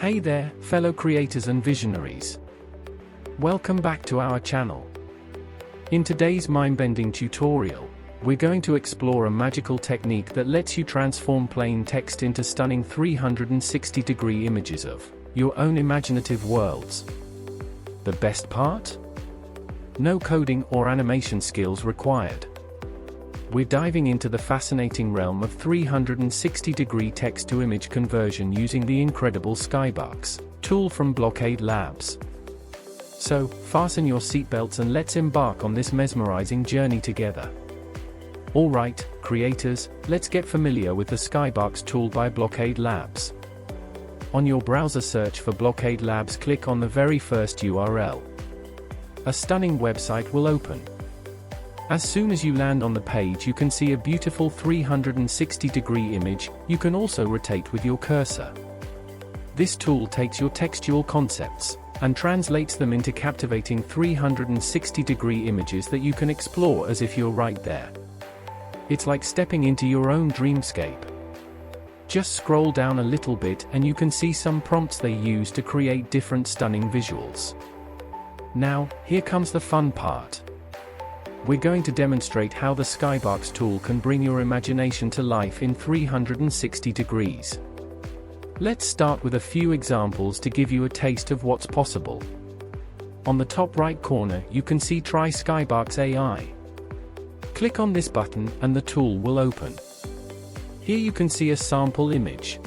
Hey there, fellow creators and visionaries. Welcome back to our channel. In today's mind-bending tutorial, we're going to explore a magical technique that lets you transform plain text into stunning 360-degree images of your own imaginative worlds. The best part? No coding or animation skills required. We're diving into the fascinating realm of 360-degree text-to-image conversion using the incredible Skybox Tool from Blockade Labs. So, fasten your seatbelts and let's embark on this mesmerizing journey together. Alright, creators, let's get familiar with the Skybox Tool by Blockade Labs. On your browser search for Blockade Labs, click on the very first URL. A stunning website will open. As soon as you land on the page, you can see a beautiful 360-degree image. You can also rotate with your cursor. This tool takes your textual concepts and translates them into captivating 360-degree images that you can explore as if you're right there. It's like stepping into your own dreamscape. Just scroll down a little bit and you can see some prompts they use to create different stunning visuals. Now, here comes the fun part. We're going to demonstrate how the Skybox tool can bring your imagination to life in 360 degrees. Let's start with a few examples to give you a taste of what's possible. On the top right corner, you can see Try Skybox AI. Click on this button and the tool will open. Here you can see a sample image.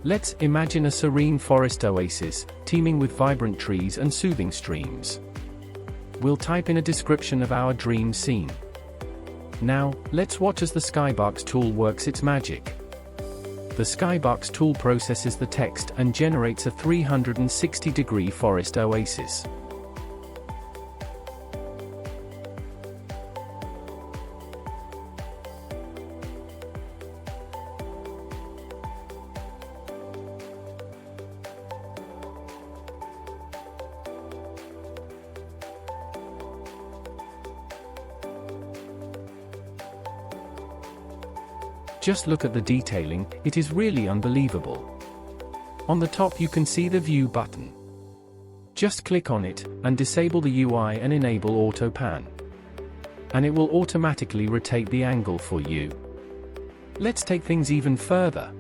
Let's imagine a serene forest oasis, teeming with vibrant trees and soothing streams. We'll type in a description of our dream scene. Now, let's watch as the Skybox tool works its magic. The Skybox tool processes the text and generates a 360-degree forest oasis. Just look at the detailing, it is really unbelievable. On the top you can see the View button. Just click on it, and disable the UI and enable Auto Pan. And it will automatically rotate the angle for you. Let's take things even further.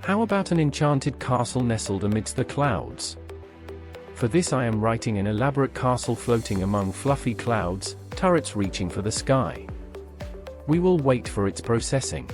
How about an enchanted castle nestled amidst the clouds? For this I am writing an elaborate castle floating among fluffy clouds, turrets reaching for the sky. We will wait for its processing.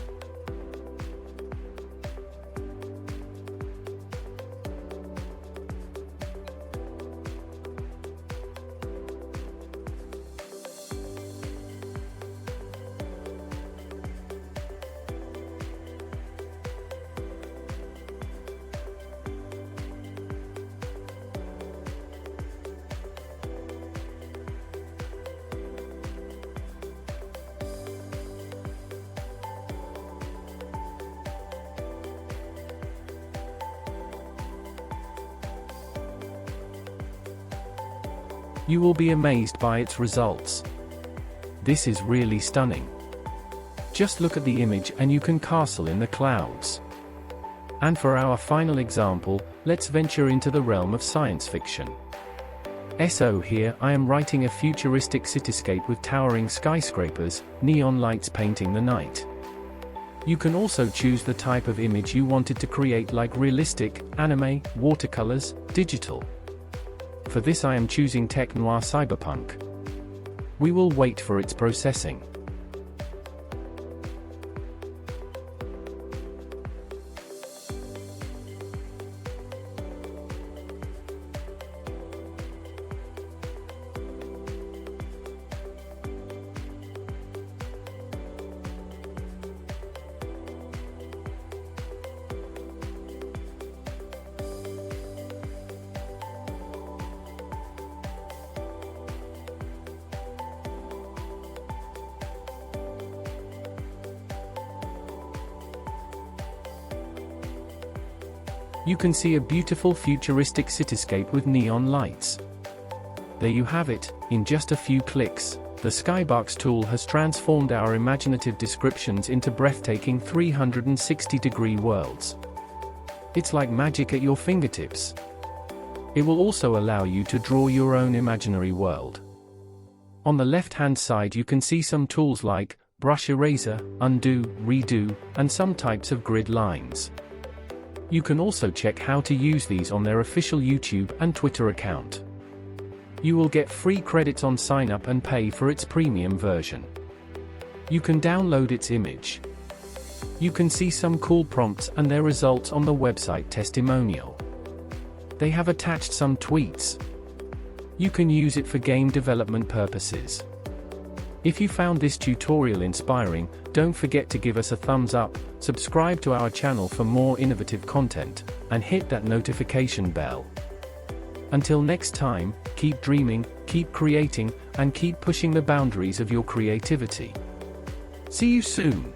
You will be amazed by its results. This is really stunning. Just look at the image and you can castle in the clouds. And for our final example, let's venture into the realm of science fiction. So here I am writing a futuristic cityscape with towering skyscrapers, neon lights painting the night. You can also choose the type of image you wanted to create, like realistic, anime, watercolors, digital. For this I am choosing Tech Noir Cyberpunk. We will wait for its processing. You can see a beautiful futuristic cityscape with neon lights. There you have it, in just a few clicks. The Skybox tool has transformed our imaginative descriptions into breathtaking 360-degree worlds. It's like magic at your fingertips. It will also allow you to draw your own imaginary world. On the left-hand side you can see some tools like brush eraser, undo, redo, and some types of grid lines. You can also check how to use these on their official YouTube and Twitter account. You will get free credits on sign up and pay for its premium version. You can download its image. You can see some cool prompts and their results on the website testimonial. They have attached some tweets. You can use it for game development purposes. If you found this tutorial inspiring, don't forget to give us a thumbs up, subscribe to our channel for more innovative content, and hit that notification bell. Until next time, keep dreaming, keep creating, and keep pushing the boundaries of your creativity. See you soon!